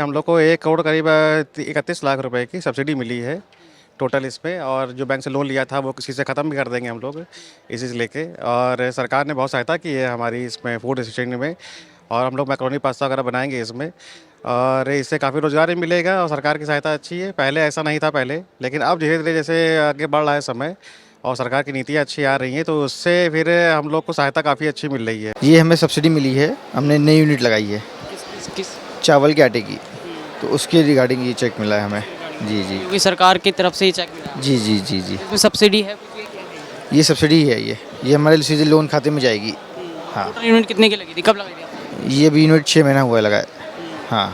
हम लोग को 1 करोड़ करीब 31 लाख रुपए की सब्सिडी मिली है टोटल इसमें। और जो बैंक से लोन लिया था वो किसी से ख़त्म भी कर देंगे हम लोग इसी से लेके। और सरकार ने बहुत सहायता की है हमारी इसमें फूड सिस्टम में। और हम लोग मैक्रोनी पास्ता वगैरह बनाएंगे इसमें। और इससे काफ़ी रोज़गार भी मिलेगा और सरकार की सहायता अच्छी है। पहले ऐसा नहीं था पहले, लेकिन अब धीरे धीरे जैसे आगे बढ़ रहा है समय और सरकार की नीतियाँ अच्छी आ रही हैं तो उससे फिर हम लोग को सहायता काफ़ी अच्छी मिल रही है। ये हमें सब्सिडी मिली है, हमने नई यूनिट लगाई है किस चावल के आटे की, तो उसके रिगार्डिंग ये चेक मिला है हमें। जी जी क्योंकि सरकार की तरफ से ही चेक मिला, जी जी जी जी इसमें सब्सिडी है। ये सब्सिडी है, ये हमारे सीधे लोन खाते में जाएगी। हाँ, टोटल यूनिट कितने की लगी थी, कब लगाई थी आपने? ये भी यूनिट 6 महीना हुआ है लगाए। हाँ,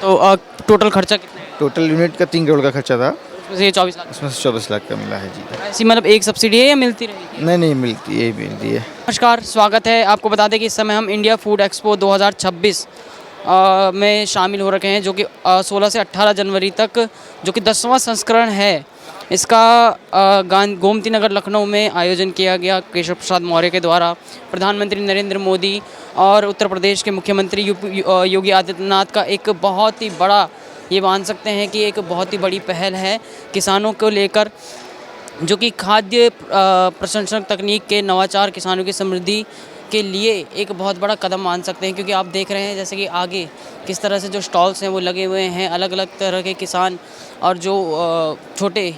तो टोटल खर्चा कितना है? टोटल यूनिट का 3 करोड़ का खर्चा था, उसमें से ये 24 लाख। उसमें से 24 लाख का मिला है जी। ऐसी मतलब एक सब्सिडी है या मिलती रहेगी? नहीं नहीं, मिलती है, मिलती है। नमस्कार, स्वागत है। आपको बता दें कि इस समय हम इंडिया फूड एक्सपो 2026 में शामिल हो रखे हैं, जो कि 16 से 18 जनवरी तक, जो कि 10वां संस्करण है। इसका गोमती नगर लखनऊ में आयोजन किया गया केशव प्रसाद मौर्य के द्वारा। प्रधानमंत्री नरेंद्र मोदी और उत्तर प्रदेश के मुख्यमंत्री योगी आदित्यनाथ का एक बहुत ही बड़ा, ये मान सकते हैं कि एक बहुत ही बड़ी पहल है किसानों को लेकर, जो कि खाद्य प्रसंस्करण तकनीक के नवाचार किसानों की समृद्धि के लिए एक बहुत बड़ा कदम मान सकते हैं। क्योंकि आप देख रहे हैं जैसे कि आगे किस तरह से जो स्टॉल्स हैं वो लगे हुए हैं, अलग अलग तरह के किसान और जो छोटे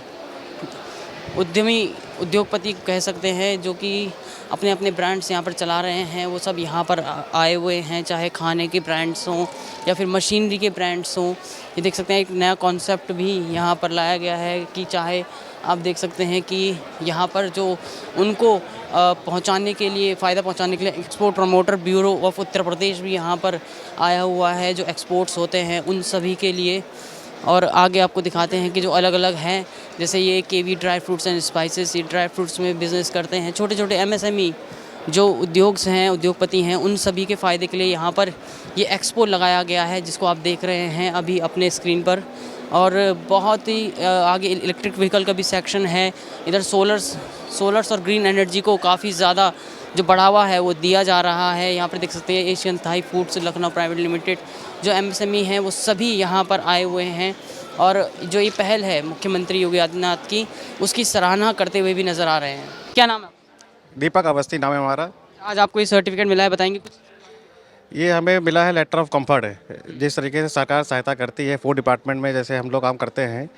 उद्यमी उद्योगपति कह सकते हैं, जो कि अपने अपने ब्रांड्स यहाँ पर चला रहे हैं, वो सब यहाँ पर आए हुए हैं। चाहे खाने के ब्रांड्स हों या फिर मशीनरी के ब्रांड्स हों, ये देख सकते हैं एक नया कॉन्सेप्ट भी यहाँ पर लाया गया है कि चाहे आप देख सकते हैं कि यहाँ पर जो उनको पहुँचाने के लिए, फ़ायदा पहुँचाने के लिए export promoter bureau of Uttar Pradesh भी यहाँ पर आया हुआ है, जो एक्सपोर्ट्स होते हैं उन सभी के लिए। और आगे आपको दिखाते हैं कि जो अलग अलग हैं, जैसे ये केवी ड्राई फ्रूट्स एंड स्पाइसेस, ये ड्राई फ्रूट्स में बिज़नेस करते हैं। छोटे छोटे एमएसएमई जो उद्योगपति हैं, उन सभी के फ़ायदे के लिए यहाँ पर ये एक्सपो लगाया गया है, जिसको आप देख रहे हैं अभी अपने स्क्रीन पर। और बहुत ही आगे इलेक्ट्रिक व्हीकल का भी सेक्शन है। इधर सोलर्स और ग्रीन एनर्जी को काफ़ी ज़्यादा जो बढ़ावा है वो दिया जा रहा है। यहाँ पर देख सकते हैं Asian Thai foods Lucknow private limited, जो एमएसएमई हैं वो सभी यहाँ पर आए हुए हैं। और जो ये पहल है मुख्यमंत्री योगी आदित्यनाथ की, उसकी सराहना करते हुए भी नज़र आ रहे हैं। क्या नाम है आपका? दीपक अवस्थी नाम है हमारा। आज आपको ये सर्टिफिकेट मिला है, बताएंगे कुछ? ये हमें मिला है लेटर ऑफ कंफर्ट है, जिस तरीके से सरकार सहायता करती है फूड डिपार्टमेंट में जैसे हम लोग काम करते हैं।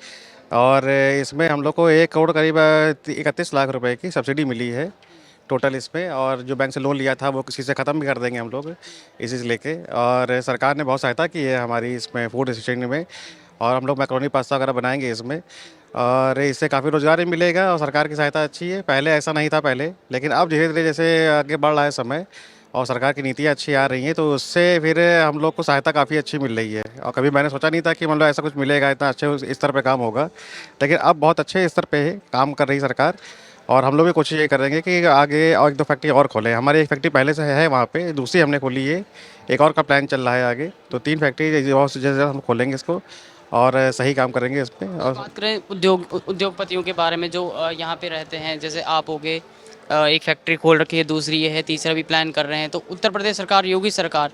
और इसमें हम लोग को 1 करोड़ करीब 31 लाख रुपए की सब्सिडी मिली है टोटल इसमें। और जो बैंक से लोन लिया था वो किसी से ख़त्म भी कर देंगे हम लोग इसी से लेके। और सरकार ने बहुत सहायता की है हमारी इसमें फूड सिस्टम में। और हम लोग मैक्रोनी पास्ता वगैरह बनाएंगे इसमें। और इससे काफ़ी रोज़गार भी मिलेगा और सरकार की सहायता अच्छी है। पहले ऐसा नहीं था पहले, लेकिन अब धीरे धीरे जैसे आगे बढ़ रहा है समय और सरकार की नीतियाँ अच्छी आ रही हैं तो उससे फिर हम लोग को सहायता काफ़ी अच्छी मिल रही है। और कभी मैंने सोचा नहीं था कि मतलब ऐसा कुछ मिलेगा, इतना अच्छे स्तर पे काम होगा, लेकिन अब बहुत अच्छे स्तर पे काम कर रही सरकार। और हम लोग भी कोशिश ये करेंगे कि आगे और 1-2 फैक्ट्री और खोलें। हमारी एक फैक्ट्री पहले से है वहाँ पे, दूसरी हमने खोली है, एक और का प्लान चल रहा है आगे। तो 3 फैक्ट्री और जैसे हम खोलेंगे इसको और सही काम करेंगे इस पर। और बात करें उद्योगपतियों के बारे में जो यहाँ पे रहते हैं, जैसे आप हो गए, एक फैक्ट्री खोल रखी है, दूसरी ये है, तीसरा भी प्लान कर रहे हैं, तो उत्तर प्रदेश सरकार, योगी सरकार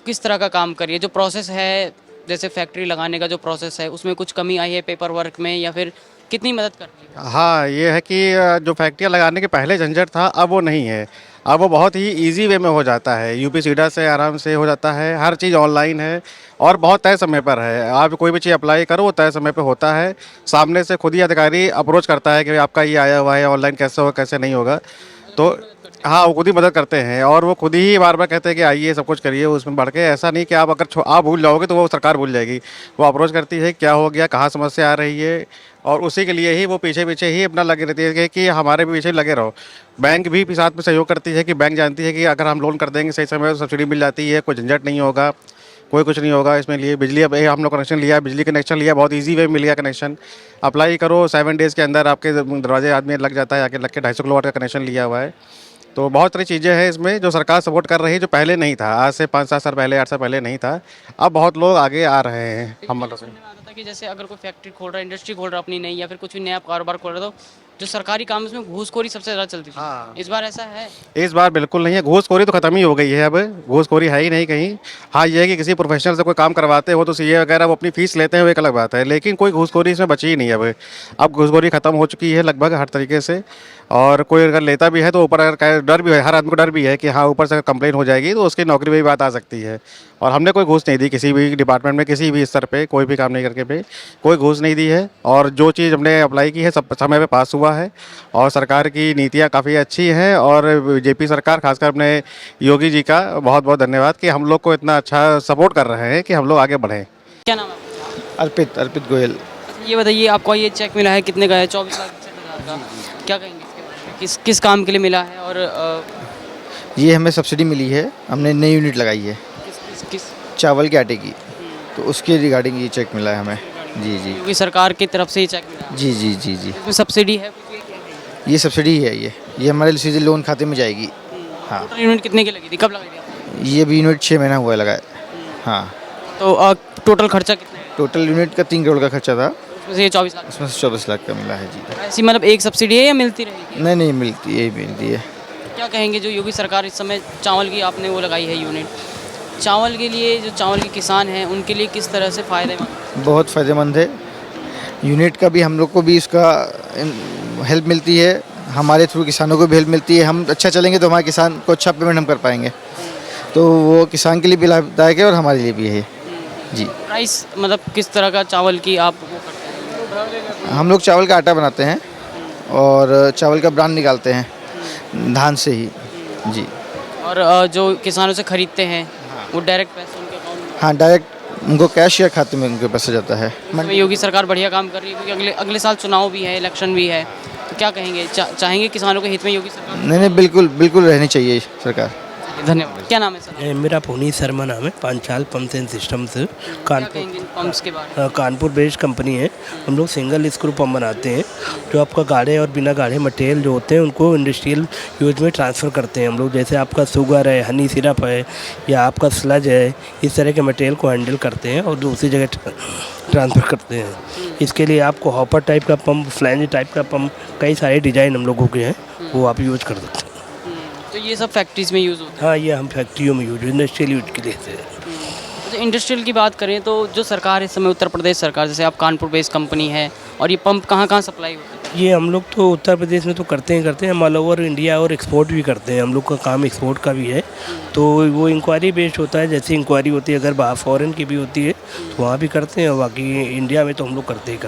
किस तरह का काम कर रही है? जो प्रोसेस है, जैसे फैक्ट्री लगाने का जो प्रोसेस है, उसमें कुछ कमी आई है पेपर वर्क में, या फिर कितनी मदद कर रही है? हाँ, ये है कि जो फैक्ट्रियाँ लगाने के पहले झंझट था अब वो नहीं है। अब वो बहुत ही इजी वे में हो जाता है, यूपी सीडा से आराम से हो जाता है। हर चीज़ ऑनलाइन है और बहुत तय समय पर है। आप कोई भी चीज़ अप्लाई करो वो तय समय पे होता है। सामने से खुद ही अधिकारी अप्रोच करता है कि आपका ये आया हुआ है, ऑनलाइन कैसे होगा कैसे नहीं होगा। तो हाँ, वो खुद ही मदद करते हैं और वो खुद ही बार बार कहते हैं कि आइए सब कुछ करिए। उसमें बढ़ के ऐसा नहीं कि आप अगर आप भूल जाओगे तो वो सरकार भूल जाएगी। वो अप्रोच करती है क्या हो गया, कहाँ समस्या आ रही है, और उसी के लिए ही वो पीछे पीछे ही अपना लगे रहती है कि हमारे भी पीछे लगे रहो। बैंक भी साथ में सहयोग करती है कि बैंक जानती है कि अगर हम लोन कर देंगे सही समय तो सब्सिडी मिल जाती है, कोई झंझट नहीं होगा, कोई कुछ नहीं होगा इसमें। लिए बिजली, अब हम लोग कनेक्शन लिया, बिजली कनेक्शन लिया, बहुत इजी वे मिल गया कनेक्शन। अप्लाई करो 7 डेज़ के अंदर आपके दरवाजे आदमी लग जाता है, आके लग के 250 किलोवाट का कनेक्शन लिया हुआ है। तो बहुत सारी चीज़ें हैं इसमें जो सरकार सपोर्ट कर रही है, जो पहले नहीं था। आज से 5-7 साल पहले, 8 साल पहले नहीं था। अब बहुत लोग आगे आ रहे हैं हम मतलब से। सुनने में आता था कि जैसे अगर कोई फैक्ट्री खोल रहा है, इंडस्ट्री खोल रहा है अपनी नई, या फिर कुछ भी नया कारोबार खोल रहा है, तो जो सरकारी काम है उसमें घूसखोरी सबसे ज़्यादा चलती थी। हाँ। इस बार ऐसा है? इस बार बिल्कुल नहीं है, घूसखोरी तो खत्म ही हो गई है, अब घूसखोरी है ही नहीं कहीं। हाँ, ये है कि किसी प्रोफेशनल से कोई काम करवाते हो तो सीए वगैरह वो अपनी फीस लेते हैं, वो एक अलग बात है, लेकिन कोई घूसखोरी इसमें बची ही नहीं है अब घूसखोरी खत्म हो चुकी है लगभग हर तरीके से। और कोई अगर लेता भी है तो ऊपर अगर डर भी है, हर आदमी को डर भी है कि हाँ ऊपर से कंप्लेन हो जाएगी तो उसकी नौकरी पे भी बात आ सकती है। और हमने कोई घूस नहीं दी किसी भी डिपार्टमेंट में, किसी भी स्तर पे कोई भी काम नहीं करके पे कोई घूस नहीं दी है। और जो चीज़ हमने अप्लाई की है सब समय पे पास हुआ है। और सरकार की नीतियाँ काफ़ी अच्छी हैं। और जेपी सरकार, खासकर अपने योगी जी का बहुत बहुत धन्यवाद कि हम लोग को इतना अच्छा सपोर्ट कर रहे हैं कि हम लोग आगे बढ़ें। क्या नाम है आपका? अर्पित गोयल। ये बताइए, आपको ये चेक मिला है, कितने का है? 24,60,000 का। क्या कहेंगे इसके बारे में? किस काम के लिए मिला है? और ये हमें सब्सिडी मिली है, हमने नई यूनिट लगाई है किस चावल के आटे की, तो उसके रिगार्डिंग ये चेक मिला है हमें। जी जी योगी सरकार की तरफ से ये चेक मिला है? जी जी जी जी। इसमें सब्सिडी है कुछ? ये क्या है? ये सब्सिडी है, ये हमारे सीधे लोन खाते में जाएगी। हाँ, टोटल यूनिट कितने की लगी थी, कब लगाई थी आपने? ये भी यूनिट 6 महीना हुआ है लगाए। हाँ, तो टोटल खर्चा कितना है? टोटल यूनिट का 3 करोड़ का खर्चा था, उसमें से ये 24 लाख। उसमें से 24 लाख का मिला है जी। ऐसी मतलब एक सब्सिडी है या मिलती रहेगी? नहीं नहीं, मिलती यही मिलती है। क्या कहेंगे जो योगी सरकार इस समय चावल की आपने वो लगाई है यूनिट, चावल के लिए, जो चावल के किसान हैं उनके लिए किस तरह से फ़ायदेमंद? बहुत फ़ायदेमंद है यूनिट का भी, हम लोग को भी इसका हेल्प मिलती है, हमारे थ्रू किसानों को भी हेल्प मिलती है। हम अच्छा चलेंगे तो हमारे किसान को अच्छा पेमेंट हम कर पाएंगे, तो वो किसान के लिए भी लाभदायक है और हमारे लिए भी है जी। प्राइस मतलब किस तरह का चावल की आप वो करते हैं? हम लोग चावल का आटा बनाते हैं और चावल का ब्रांड निकालते हैं धान से ही जी। और जो किसानों से खरीदते हैं वो डायरेक्ट पैसे उनके अकाउंट में? हाँ, डायरेक्ट उनको कैश या खाते में उनके पैसा जाता है। इसमें योगी सरकार बढ़िया काम कर रही है, क्योंकि अगले साल चुनाव भी है, इलेक्शन भी है, तो क्या कहेंगे? चाहेंगे किसानों के हित में योगी सरकार? नहीं नहीं, बिल्कुल बिल्कुल रहनी चाहिए सरकार। धन्यवाद। क्या नाम है सर? मेरा पुनीत शर्मा नाम है, पांचाल पंप्स एंड सिस्टम्स क्या कानपुर। कहेंगे इन पंप्स के बारे में? कानपुर बेस्ड कंपनी है। हम लोग सिंगल स्क्रू पंप बनाते हैं, जो आपका गाढ़े और बिना गाढ़े मटेरियल जो होते हैं उनको इंडस्ट्रियल यूज में ट्रांसफ़र करते हैं हम लोग। जैसे आपका शुगर है, हनी सिरप है या आपका स्लज है, इस तरह के मटेरियल को हैंडल करते हैं और दूसरी जगह ट्रांसफ़र करते हैं। इसके लिए आपको हॉपर टाइप का पंप, फ्लैंज टाइप का पंप, कई सारे डिज़ाइन हम लोगों के हैं, वो आप यूज कर सकते हैं। तो ये सब फैक्ट्रीज में यूज़ होता है? हाँ, ये हम फैक्ट्रियों में यूज, इंडस्ट्रियल यूज के लिए से। तो इंडस्ट्रियल की बात करें तो जो सरकार इस समय उत्तर प्रदेश सरकार, जैसे आप कानपुर बेस्ड कंपनी है, और ये पंप कहाँ कहाँ सप्लाई होते हैं? ये हम लोग तो उत्तर प्रदेश में तो करते हैं हम ऑल ओवर इंडिया, और एक्सपोर्ट भी करते हैं। हम लोग का काम एक्सपोर्ट का भी है, तो वो इंक्वायरी बेस्ड होता है। जैसे इंक्वायरी होती है, अगर बाहर फॉरेन की भी होती है तो वहाँ भी करते हैं, और बाकी इंडिया में तो हम लोग करते हैं।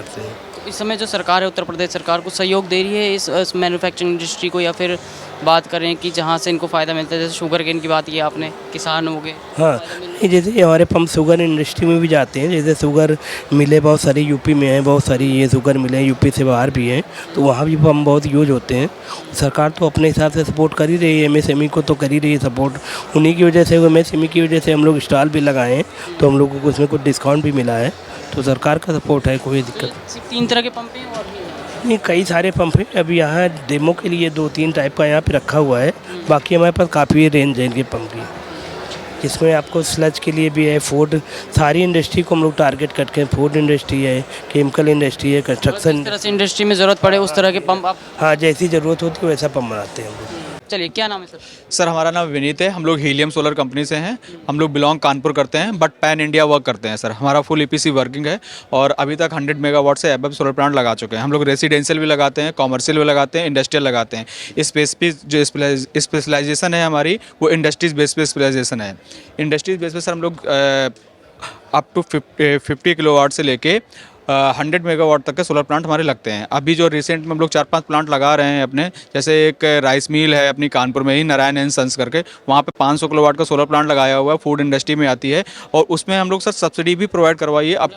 तो इस समय जो सरकार है उत्तर प्रदेश सरकार को सहयोग दे रही है इस मैन्युफैक्चरिंग इंडस्ट्री को, या फिर बात करें कि जहाँ से इनको फ़ायदा मिलता है, जैसे शुगर केन की बात की आपने, किसान हो गए? हाँ, नहीं, जैसे हमारे पंप शुगर इंडस्ट्री में भी जाते हैं। जैसे शुगर मिले बहुत सारी यूपी में हैं, बहुत सारी ये शुगर मिले यूपी से बाहर भी हैं, तो वहाँ भी पंप बहुत यूज होते हैं। सरकार तो अपने हिसाब से सपोर्ट कर ही रही है, MSME को तो कर ही रही है सपोर्ट। उन्हीं की वजह से, MSME की वजह से हम लोग स्टॉल भी लगाए हैं, तो हम लोगों को उसमें कुछ डिस्काउंट भी मिला है। तो सरकार का सपोर्ट है, कोई दिक्कत सिर्फ 3 तरह के पंप हैं और भी हैं? नहीं, कई सारे पंप हैं। अभी यहाँ डेमो के लिए 2-3 टाइप का यहाँ पे रखा हुआ है, बाकी हमारे पास काफ़ी रेंज है इनके पंप की, जिसमें आपको स्लज के लिए भी है। फूड, सारी इंडस्ट्री को हम लोग टारगेट करके हैं। फूड इंडस्ट्री है, केमिकल इंडस्ट्री है, कंस्ट्रक्शन। जिस तरह से इंडस्ट्री में ज़रूरत पड़े उस तरह के पंप आप? हाँ, जैसी ज़रूरत होती है वैसा पंप बनाते हैं हम लोग। चलिए, क्या नाम है सर? सर, हमारा नाम विनीत है। हम लोग हीलियम सोलर कंपनी से हैं। हम लोग बिलोंग कानपुर करते हैं, बट पैन इंडिया वर्क करते हैं सर। हमारा फुल EPC वर्किंग है और अभी तक 100 मेगावाट से एबव सोलर प्लांट लगा चुके हैं। हम लोग रेसिडेंशियल भी लगाते हैं, कॉमर्शियल भी लगाते हैं, इंडस्ट्रियल लगाते हैं। स्पेसिफिक जो स्पेशलाइजेशन है हमारी, वो इंडस्ट्रीज बेस पे स्पेशलाइजेशन है। इंडस्ट्रीज बेस पे सर हम लोग अप टू 50 किलोवाट से लेके 100 मेगावाट तक के सोलर प्लांट हमारे लगते हैं। अभी जो रिसेंट में हम लोग 4-5 प्लांट लगा रहे हैं अपने, जैसे एक राइस मिल है अपनी कानपुर में ही, नारायण एंड सन्स करके, वहाँ पे 500 किलोवाट का सोलर प्लांट लगाया हुआ है, फूड इंडस्ट्री में आती है, और उसमें हम लोग सर सब्सिडी भी प्रोवाइड करवाई है। अब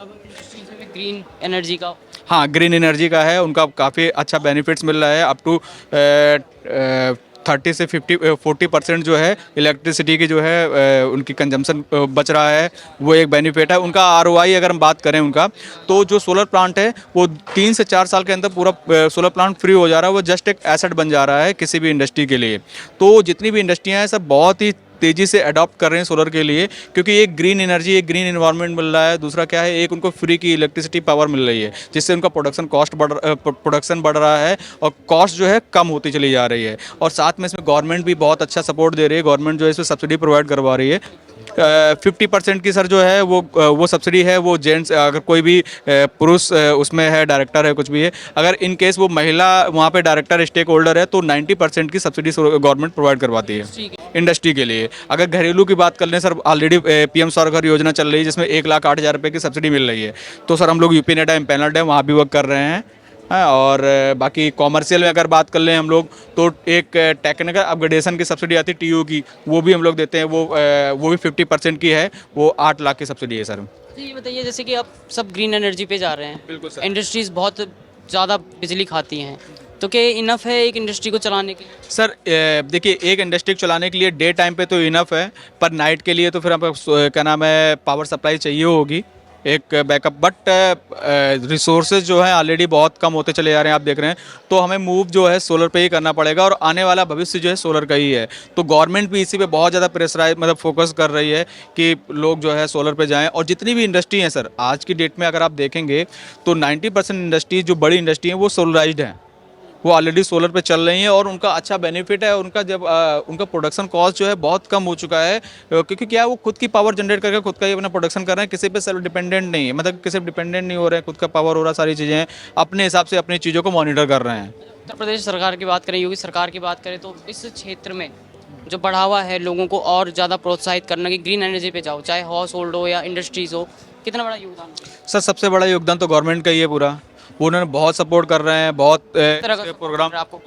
ग्रीन एनर्जी का? हाँ, ग्रीन एनर्जी का है, उनका काफ़ी अच्छा बेनिफिट्स मिल रहा है। अप टू 30 से 40% जो है इलेक्ट्रिसिटी की जो है उनकी कंजम्पशन बच रहा है, वो एक बेनिफिट है। उनका ROI अगर हम बात करें उनका, तो जो सोलर प्लांट है वो 3 से 4 साल के अंदर पूरा सोलर प्लांट फ्री हो जा रहा है। वो जस्ट एक एसेट बन जा रहा है किसी भी इंडस्ट्री के लिए। तो जितनी भी इंडस्ट्रियाँ हैं सब बहुत ही तेज़ी से अडॉप्ट कर रहे हैं सोलर के लिए, क्योंकि एक ग्रीन एनर्जी, एक ग्रीन इन्वायरमेंट मिल रहा है। दूसरा क्या है, एक उनको फ्री की इलेक्ट्रिसिटी पावर मिल रही है, जिससे उनका प्रोडक्शन बढ़ रहा है और कॉस्ट जो है कम होती चली जा रही है। और साथ में इसमें गवर्नमेंट भी बहुत अच्छा सपोर्ट दे रही है। गवर्नमेंट जो है इसमें सब्सिडी प्रोवाइड करवा रही है। 50% की सर जो है वो सब्सिडी है, वो जेंट्स, अगर कोई भी पुरुष उसमें है, डायरेक्टर है, कुछ भी है, अगर इन केस वो महिला वहाँ पे डायरेक्टर स्टेक होल्डर है, तो 90% की सब्सिडी गवर्नमेंट प्रोवाइड करवाती है इंडस्ट्री के लिए। अगर घरेलू की बात कर लें सर, ऑलरेडी पीएम सौर घर योजना चल रही है, जिसमें 1,08,000 रुपये की सब्सिडी मिल रही है। तो सर हम लोग यूपी नेटा एम्पैनल्ड है, वहाँ भी वर्क कर रहे हैं। हाँ, और बाकी कॉमर्शियल में अगर बात कर लें हम लोग, तो एक टेक्निकल अपग्रेडेशन की सब्सिडी आती है टीयू की, वो भी हम लोग देते हैं। वो भी 50% की है, वो 8 लाख की सब्सिडी है सर। तो ये बताइए, जैसे कि आप सब ग्रीन एनर्जी पे जा रहे हैं, बिल्कुल सर। इंडस्ट्रीज़ बहुत ज़्यादा बिजली खाती हैं, तो क्या इनफ है एक इंडस्ट्री को चलाने के लिए? सर देखिए, एक इंडस्ट्री को चलाने के लिए डे टाइम पे तो इनफ है, पर नाइट के लिए तो फिर आपको क्या नाम है, पावर सप्लाई चाहिए होगी, एक बैकअप। बट रिसोर्सेज जो है ऑलरेडी बहुत कम होते चले जा रहे हैं, आप देख रहे हैं। तो हमें मूव जो है सोलर पे ही करना पड़ेगा, और आने वाला भविष्य जो है सोलर का ही है। तो गवर्नमेंट भी इसी पे बहुत ज़्यादा प्रेशराइज, मतलब फोकस कर रही है कि लोग जो है सोलर पे जाएं। और जितनी भी इंडस्ट्री है सर, आज की डेट में अगर आप देखेंगे तो 90% इंडस्ट्री जो बड़ी इंडस्ट्री है वो सोलराइज्ड हैं, वो ऑलरेडी सोलर पे चल रही हैं, और उनका अच्छा बेनिफिट है। उनका जब उनका प्रोडक्शन कॉस्ट जो है बहुत कम हो चुका है, क्योंकि क्या है, वो खुद की पावर जनरेट करके खुद का ही अपना प्रोडक्शन कर रहे हैं, किसी पे सेल्फ डिपेंडेंट नहीं है, मतलब किसी पे डिपेंडेंट नहीं हो रहे हैं, खुद का पावर हो रहा है, सारी चीज़ें हैं, अपने हिसाब से अपनी चीज़ों को मॉनिटर कर रहे हैं। उत्तर प्रदेश सरकार की बात करें, योगी सरकार की बात करें, तो इस क्षेत्र में जो बढ़ावा है लोगों को और ज़्यादा प्रोत्साहित करना कि ग्रीन एनर्जी पे जाओ, चाहे हाउस होल्ड हो या इंडस्ट्रीज़ हो, कितना बड़ा योगदान है? सर सबसे बड़ा योगदान तो गवर्नमेंट का ही है पूरा, वो उन्होंने बहुत सपोर्ट कर रहे हैं, बहुत तरह का प्रोग्राम आपको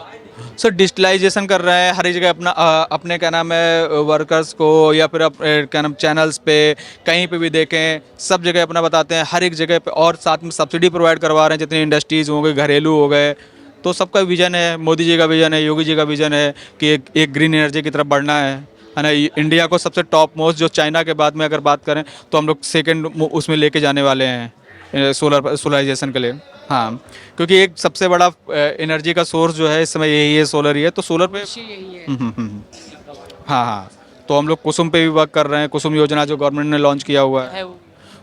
सर डिजिटलाइजेशन कर रहे हैं हर एक जगह, अपना अपने क्या नाम है वर्कर्स को, या फिर क्या नाम चैनल्स पे कहीं पे भी देखें, सब जगह अपना बताते हैं, हर एक जगह पे। और साथ में सब्सिडी प्रोवाइड करवा रहे हैं, जितनी इंडस्ट्रीज़ हो गई, घरेलू हो गए। तो सबका विजन है, मोदी जी का विजन है, योगी जी का विजन है कि एक ग्रीन एनर्जी की तरफ बढ़ना है ना। इंडिया को सबसे टॉप मोस्ट, जो चाइना के बाद में अगर बात करें, तो हम लोग सेकेंड उसमें लेके जाने वाले हैं सोलराइजेशन के लिए। हाँ, क्योंकि एक सबसे बड़ा एनर्जी का सोर्स जो है इस समय यही है, सोलर ही है। तो सोलर पे यही है। हाँ हाँ, तो हम लोग कुसुम पे भी वर्क कर रहे हैं। कुसुम योजना जो गवर्नमेंट ने लॉन्च किया हुआ है, वो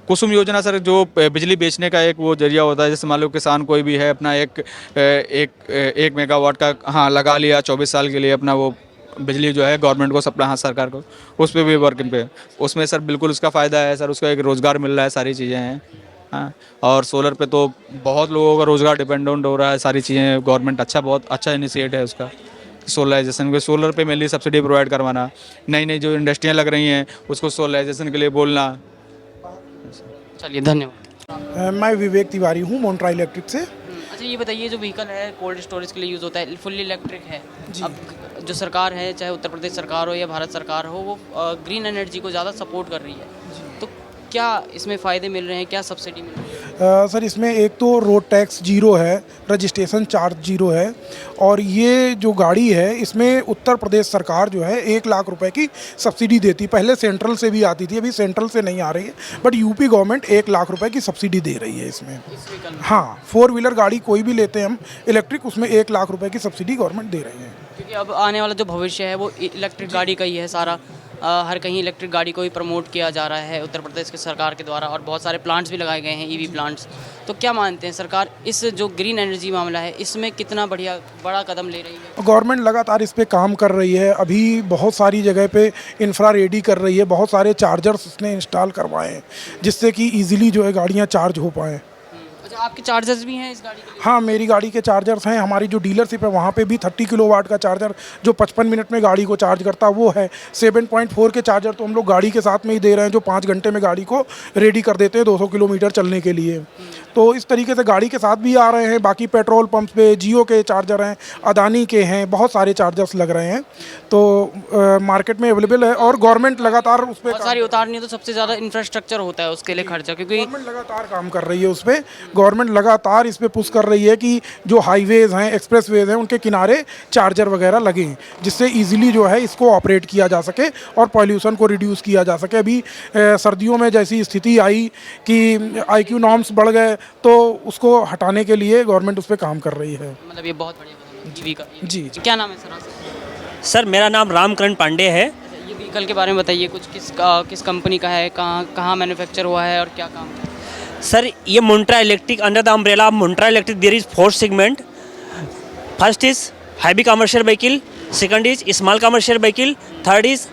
कुसुम योजना सर जो बिजली बेचने का एक वो जरिया होता है। जैसे मान लो किसान कोई भी है, अपना एक मेगावाट का हाँ लगा लिया 24 साल के लिए, अपना वो बिजली जो है गवर्नमेंट को सप्लाई, हाँ सरकार को, उस पर भी वर्किंग पे, उसमें सर बिल्कुल उसका फ़ायदा है सर, उसका एक रोज़गार मिल रहा है, सारी चीज़ें हैं। हाँ, और सोलर पे तो बहुत लोगों का रोज़गार डिपेंडेंट हो रहा है, सारी चीज़ें। गवर्नमेंट बहुत अच्छा इनिशिएट है उसका, सोलराइजेशन के, सोलर पे मेनली सब्सिडी प्रोवाइड करवाना, नई नई जो इंडस्ट्रियाँ लग रही हैं उसको सोलराइजेशन के लिए बोलना। चलिए, धन्यवाद। मैं विवेक तिवारी हूँ मोन्ट्रा इलेक्ट्रिक से। अच्छा, ये बताइए, जो व्हीकल है कोल्ड स्टोरेज के लिए यूज़ होता है, फुल्ली इलेक्ट्रिक है। अब जो सरकार है, चाहे उत्तर प्रदेश सरकार हो या भारत सरकार हो, वो ग्रीन एनर्जी को ज़्यादा सपोर्ट कर रही है, तो क्या इसमें फ़ायदे मिल रहे हैं, क्या सब्सिडी मिल रही है? सर इसमें एक तो रोड टैक्स जीरो है, रजिस्ट्रेशन चार्ज जीरो है, और ये जो गाड़ी है इसमें उत्तर प्रदेश सरकार जो है 1,00,000 रुपए की सब्सिडी देती। पहले सेंट्रल से भी आती थी, अभी सेंट्रल से नहीं आ रही है, बट यूपी गवर्नमेंट 1,00,000 रुपए की सब्सिडी दे रही है इसमें। हाँ, 4 व्हीलर गाड़ी कोई भी लेते हैं हम इलेक्ट्रिक, उसमें 1,00,000 रुपए की सब्सिडी गवर्नमेंट दे रही है। क्योंकि अब आने वाला जो भविष्य है वो इलेक्ट्रिक गाड़ी का ही है सारा। हर कहीं इलेक्ट्रिक गाड़ी को ही प्रमोट किया जा रहा है उत्तर प्रदेश की सरकार के द्वारा, और बहुत सारे प्लांट्स भी लगाए गए हैं, ईवी प्लांट्स। तो क्या मानते हैं, सरकार इस जो ग्रीन एनर्जी मामला है इसमें कितना बड़ा कदम ले रही है? गवर्नमेंट लगातार इस पे काम कर रही है, अभी बहुत सारी जगह पे इंफ्रा रेडी कर रही है, बहुत सारे चार्जर्स उसने इंस्टॉल करवाए हैं, जिससे कि इजीली जो है गाड़ियाँ चार्ज हो पाएँ। अच्छा, आपके चार्जर्स भी हैं इस गाड़ी के लिए? हाँ, मेरी गाड़ी के चार्जर्स हैं। हमारी जो डीलरशिप है वहाँ पे भी 30 किलोवाट का चार्जर जो 55 मिनट में गाड़ी को चार्ज करता है वो है। 7.4 के चार्जर तो हम लोग गाड़ी के साथ में ही दे रहे हैं, जो 5 घंटे में गाड़ी को रेडी कर देते हैं 200 किलोमीटर चलने के लिए। तो इस तरीके से गाड़ी के साथ भी आ रहे हैं। बाकी पेट्रोल पंप पे जियो के चार्जर हैं, अदानी के हैं, बहुत सारे चार्जर्स लग रहे हैं, तो मार्केट में अवेलेबल है, और गवर्नमेंट लगातार उस पर बहुत सारी उतारनी है, तो सबसे ज़्यादा इंफ्रास्ट्रक्चर होता है उसके लिए खर्चा, क्योंकि गवर्नमेंट लगातार काम कर रही है उस पर। गवर्नमेंट लगातार इस पे पुश कर रही है कि जो हाईवेज हैं, एक्सप्रेसवेज हैं, उनके किनारे चार्जर वगैरह लगें, जिससे इजीली जो है इसको ऑपरेट किया जा सके और पॉल्यूशन को रिड्यूस किया जा सके। अभी सर्दियों में जैसी स्थिति आई कि IQ नॉर्म्स बढ़ गए, तो उसको हटाने के लिए गवर्नमेंट उस पर काम कर रही है। मतलब ये बहुत बढ़िया कदम है ईवी का। जी। क्या नाम है सर आपका? सर मेरा नाम रामकरण पांडे है। ये व्हीकल के बारे में बताइए कुछ, किस कंपनी का है, कहाँ मैन्युफैक्चर हुआ है और क्या काम है? सर ये Montra electric under the umbrella of Montra electric there is 4 segment. First is heavy commercial vehicle, second is small commercial vehicle, third is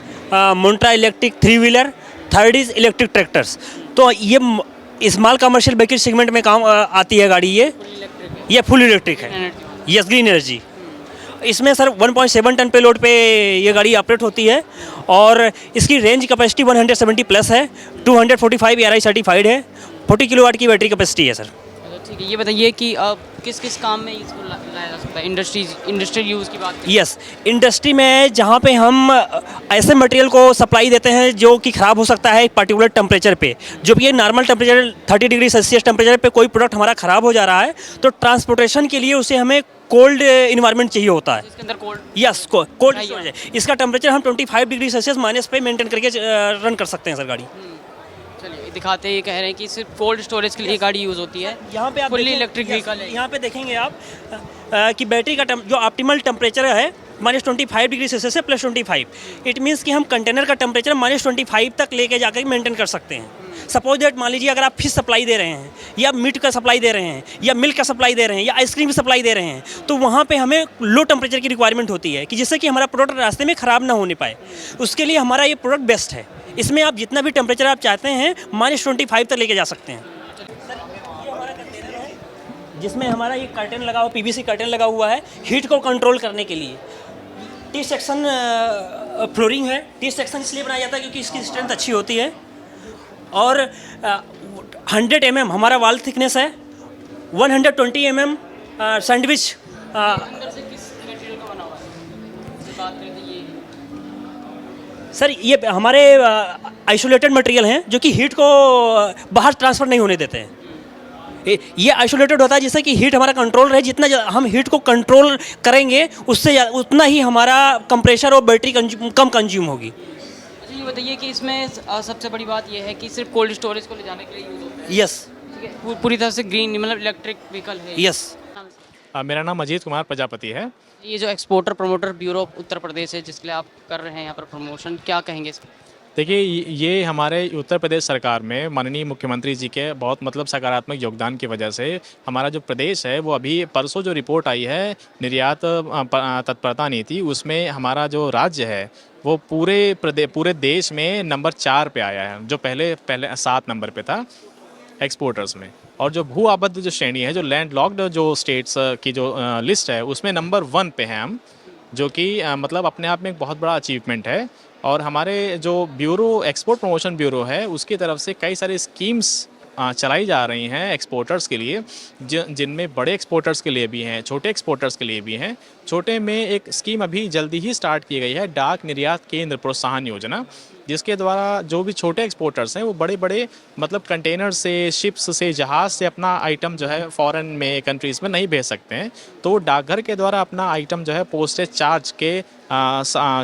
Montra electric 3 wheeler, third is electric tractors. तो ये स्मॉल कमर्शियल व्हीकल सेगमेंट में काम आती है गाड़ी. ये full electric है. Yes, green energy. इसमें सर 1.7 टन पे लोड पे ये गाड़ी ऑपरेट होती है और इसकी रेंज कैपेसिटी 170 प्लस है. 245 ARAI सर्टिफाइड है. 40 किलोवाट की बैटरी कैपेसिटी है सर. ठीक है, ये बताइए कि किस काम में इसको लाया जा सकता है? इंडस्ट्रियल यूज़ की बात करें। यस, इंडस्ट्री में जहाँ पे हम ऐसे मटेरियल को सप्लाई देते हैं जो कि ख़राब हो सकता है एक पर्टिकुलर टेम्परेचर पे. जब ये normal temperature 30 degree Celsius temperature पे कोई प्रोडक्ट हमारा ख़राब हो जा रहा है तो ट्रांसपोर्टेशन के लिए उसे हमें कोल्ड इन्वायरमेंट चाहिए होता है. इसके अंदर कोल्ड यस, कोल्ड स्टोरेज है. इसका टेम्परेचर हम 25 डिग्री सेल्सियस माइनस पे मेंटेन करके रन कर सकते हैं सर गाड़ी. चलिए दिखाते हैं, ये कह रहे हैं कि सिर्फ कोल्ड स्टोरेज के लिए गाड़ी यूज़ होती है. यहाँ पे आप फुल्ली देखें- इलेक्ट्रिक yes, व्हीकल है. यहाँ पे देखेंगे आप कि बैटरी का जो ऑप्टिमल टेम्परेचर है -25 डिग्री सेल्सियस से +25. इट मीन्स कि हम कंटेनर का टेम्परेचर -25 तक लेके जाकर मेंटेन कर सकते हैं. सपोज दैट मान लीजिए अगर आप फिश सप्लाई दे रहे हैं या मीट का सप्लाई दे रहे हैं या मिल्क का सप्लाई दे रहे हैं या आइसक्रीम की सप्लाई दे रहे हैं तो वहाँ पे हमें लो टेम्परेचर की रिक्वायरमेंट होती है कि जिससे कि हमारा प्रोडक्ट रास्ते में ख़राब ना होने पाए. उसके लिए हमारा ये प्रोडक्ट बेस्ट है. इसमें आप जितना भी टेम्परेचर आप चाहते हैं -25 तक लेके जा सकते हैं. जिसमें हमारा ये कर्टन लगा हुआ, PVC कर्टन लगा हुआ है हीट को कंट्रोल करने के लिए. टी सेक्शन फ्लोरिंग है. टी सेक्शन इसलिए बनाया जाता है क्योंकि इसकी स्ट्रेंथ अच्छी होती है. और 100 mm हमारा वाल थिकनेस है. 120 mm सैंडविच. अंदर से किस मटेरियल का बना हुआ है? जैसे बात करें तो ये सर ये हमारे आइसोलेटेड मटेरियल हैं जो कि हीट को बाहर ट्रांसफ़र नहीं होने देते हैं. ये आइसोलेटेड होता है जिससे कि हीट हमारा कंट्रोल रहे. जितना हम हीट को कंट्रोल करेंगे उससे उतना ही हमारा कंप्रेशर और बैटरी कम कंज्यूम होगी. अच्छा, ये बताइए कि इसमें सबसे बड़ी बात ये है कि सिर्फ कोल्ड स्टोरेज को ले जाने के लिए यूज़ होता है. यस. ठीक है, पूरी तरह से ग्रीन मतलब इलेक्ट्रिक व्हीकल है. यस. मेरा नाम अजीत कुमार प्रजापति है. ये जो exporter promoter bureau Uttar Pradesh है जिसके लिए आप कर रहे हैं यहाँ पर प्रमोशन, क्या कहेंगे इस पर? देखिए ये हमारे उत्तर प्रदेश सरकार में माननीय मुख्यमंत्री जी के बहुत मतलब सकारात्मक योगदान की वजह से हमारा जो प्रदेश है वो अभी परसों जो रिपोर्ट आई है निर्यात तत्परता नीति, उसमें हमारा जो राज्य है वो पूरे देश में नंबर 4 पे आया है, जो पहले 7 नंबर पे था एक्सपोर्टर्स में. और जो भू आबद्ध जो श्रेणी है, जो लैंड लॉक्ड जो स्टेट्स की जो लिस्ट है उसमें नंबर 1 पे हैं हम, जो कि मतलब अपने आप में एक बहुत बड़ा अचीवमेंट है. और हमारे जो ब्यूरो एक्सपोर्ट प्रमोशन ब्यूरो है उसकी तरफ से कई सारी स्कीम्स चलाई जा रही हैं एक्सपोर्टर्स के लिए, जिनमें बड़े एक्सपोर्टर्स के लिए भी हैं, छोटे एक्सपोर्टर्स के लिए भी हैं. छोटे में एक स्कीम अभी जल्दी ही स्टार्ट की गई है, डाक निर्यात केंद्र प्रोत्साहन योजना, जिसके द्वारा जो भी छोटे एक्सपोर्टर्स हैं वो बड़े बड़े मतलब कंटेनर से, शिप्स से, जहाज़ से अपना आइटम जो है फॉरेन में कंट्रीज़ में नहीं भेज सकते हैं. तो डाकघर के द्वारा अपना आइटम जो है पोस्टेज चार्ज के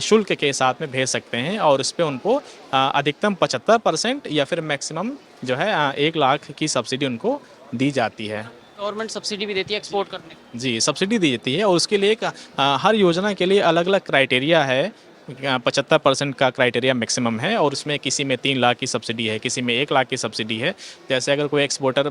शुल्क के साथ में भेज सकते हैं और इस पर उनको अधिकतम 75% या फिर मैक्सिमम जो है 1 लाख की सब्सिडी उनको दी जाती है. गवर्नमेंट सब्सिडी भी देती है एक्सपोर्ट करने की? जी, सब्सिडी दी जाती है और उसके लिए हर योजना के लिए अलग अलग क्राइटेरिया है. 75% का क्राइटेरिया मैक्सिमम है और उसमें किसी में 3 लाख की सब्सिडी है, किसी में 1 लाख की सब्सिडी है. जैसे अगर कोई एक्सपोर्टर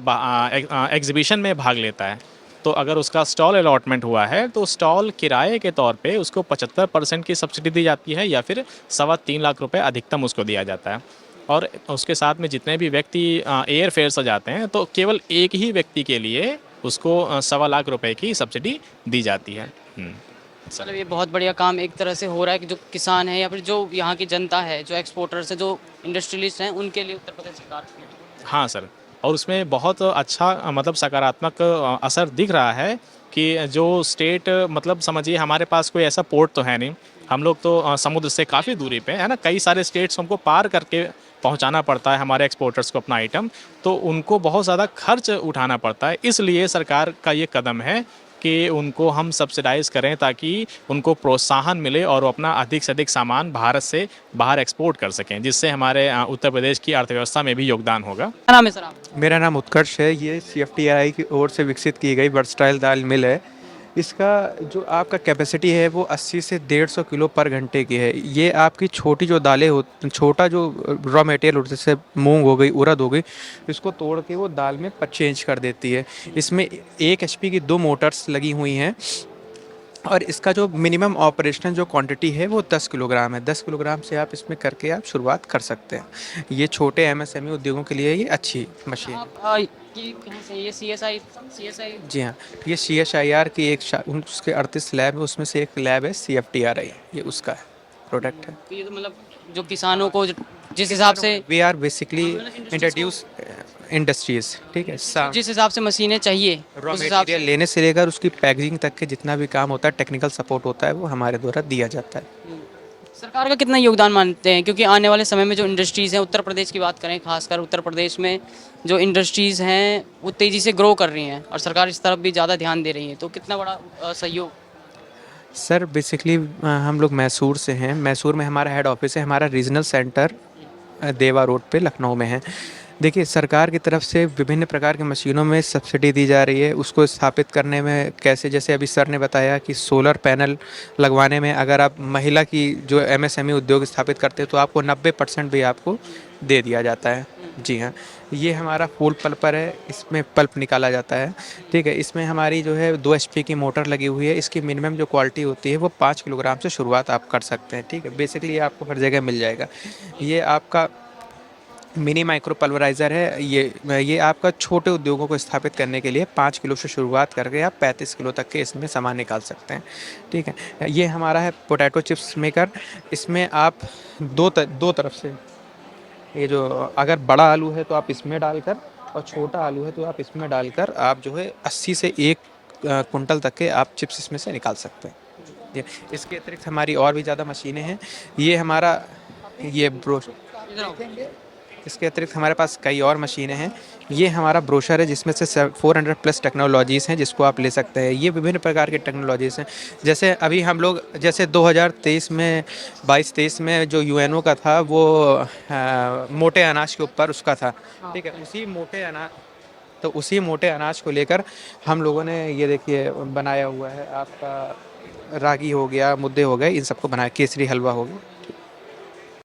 एग्जीबिशन में भाग लेता है तो अगर उसका स्टॉल अलॉटमेंट हुआ है तो स्टॉल किराए के तौर पे उसको 75% की सब्सिडी दी जाती है या फिर 3.25 लाख रुपए अधिकतम उसको दिया जाता है. और उसके साथ में जितने भी व्यक्ति एयर फेयर से जाते हैं तो केवल एक ही व्यक्ति के लिए उसको 1.25 लाख रुपए की सब्सिडी दी जाती है. मतलब ये बहुत बढ़िया काम एक तरह से हो रहा है कि जो किसान है या फिर जो यहाँ की जनता है, जो एक्सपोर्टर्स है, जो इंडस्ट्रियलिस्ट हैं, उनके लिए उत्तर प्रदेश सरकार की. हाँ सर, और उसमें बहुत अच्छा मतलब सकारात्मक असर दिख रहा है कि जो स्टेट मतलब समझिए हमारे पास कोई ऐसा पोर्ट तो है नहीं, हम लोग तो समुद्र से काफ़ी दूरी पे है ना, कई सारे स्टेट्स हमको पार करके पहुंचाना पड़ता है हमारे एक्सपोर्टर्स को अपना आइटम, तो उनको बहुत ज़्यादा खर्च उठाना पड़ता है. इसलिए सरकार का ये कदम है कि उनको हम सब्सिडाइज़ करें ताकि उनको प्रोत्साहन मिले और वो अपना अधिक से अधिक सामान भारत से बाहर एक्सपोर्ट कर सकें, जिससे हमारे उत्तर प्रदेश की अर्थव्यवस्था में भी योगदान होगा. क्या नाम है सर आप? मेरा नाम उत्कर्ष है. ये CFTI की ओर से विकसित की गई वर्सटाइल दाल मिल है. इसका जो आपका कैपेसिटी है वो 80 से 150 किलो पर घंटे की है। ये आपकी छोटी जो दालें हो, छोटा जो रॉ मटेरियल जैसे मूंग हो गई, उड़द हो गई, इसको तोड़ के वो दाल में चेंज कर देती है। इसमें 1 एचपी की 2 मोटर्स लगी हुई हैं और इसका जो मिनिमम ऑपरेशनल जो क्वांटिटी है वो 10 किलोग्राम है। 10 किलोग्राम से आप इसमें करके आप शुरुआत कर सकते हैं। ये छोटे एमएसएमई उद्योगों के लिए ये अच्छी मशीन है। आप ये कहाँ से ये CSI जी हाँ, ये CSIR की उसके 38 लैब है, उसमें से एक लैब है CFTRI, ये उसका है प्रोडक्ट है। तो ये तो मतलब जो किसानों को जिस हिसाब से we are basically introduce industries, ठीक है। जिस हिसाब से मशीनें चाहिए रॉ उस हिसाब मटेरियल से लेने से लेकर उसकी पैकेजिंग तक के जितना भी काम होता है, टेक्निकल सपोर्ट होता है, वो हमारे द्वारा दिया जाता है। सरकार का कितना योगदान मानते हैं, क्योंकि आने वाले समय में जो इंडस्ट्रीज़ हैं, उत्तर प्रदेश की बात करें, खासकर उत्तर प्रदेश में जो इंडस्ट्रीज़ हैं वो तेज़ी से ग्रो कर रही हैं और सरकार इस तरफ भी ज़्यादा ध्यान दे रही है, तो कितना बड़ा सहयोग? सर बेसिकली हम लोग मैसूर से हैं। मैसूर में हमारा हेड ऑफिस है। हमारा रीजनल सेंटर देवा रोड पे लखनऊ में है। देखिए, सरकार की तरफ से विभिन्न प्रकार की मशीनों में सब्सिडी दी जा रही है। उसको स्थापित करने में कैसे, जैसे अभी सर ने बताया कि सोलर पैनल लगवाने में अगर आप महिला की जो एमएसएमई उद्योग स्थापित करते हैं तो आपको 90% भी आपको दे दिया जाता है। जी हाँ, ये हमारा फूल पल्पर है, इसमें पल्प निकाला जाता है, ठीक है। इसमें हमारी जो है 2 एचपी की मोटर लगी हुई है। इसकी मिनिमम जो क्वालिटी होती है वो 5 किलोग्राम से शुरुआत आप कर सकते हैं, ठीक है। बेसिकली ये आपको हर जगह मिल जाएगा। ये आपका मिनी माइक्रो पल्वराइज़र है। ये आपका छोटे उद्योगों को स्थापित करने के लिए 5 किलो से शुरुआत करके आप 35 किलो तक के इसमें सामान निकाल सकते हैं, ठीक है। ये हमारा है पोटैटो चिप्स मेकर। इसमें आप दो तरफ से, ये जो अगर बड़ा आलू है तो आप इसमें डालकर, और छोटा आलू है तो आप इसमें डालकर आप जो है 80 से 1 कुंटल तक के आप चिप्स इसमें से निकाल सकते हैं। ये इसके अतिरिक्त हमारी और भी ज़्यादा मशीनें हैं। ये हमारा ये ब्रोश इसके अतिरिक्त हमारे पास कई और मशीनें हैं। ये हमारा ब्रोशर है जिसमें से 400 प्लस टेक्नोलॉजीज़ हैं जिसको आप ले सकते हैं। ये विभिन्न प्रकार की टेक्नोलॉजीज़ हैं। जैसे अभी हम लोग जैसे 2023 में 22-23 में जो यूएनओ का था वो मोटे अनाज के ऊपर उसका था, ठीक है। उसी मोटे अनाज को लेकर हम लोगों ने ये देखिए बनाया हुआ है। आपका रागी हो गया, मुद्दे हो गए, इन सबको बनाया, केसरी हलवा हो गया।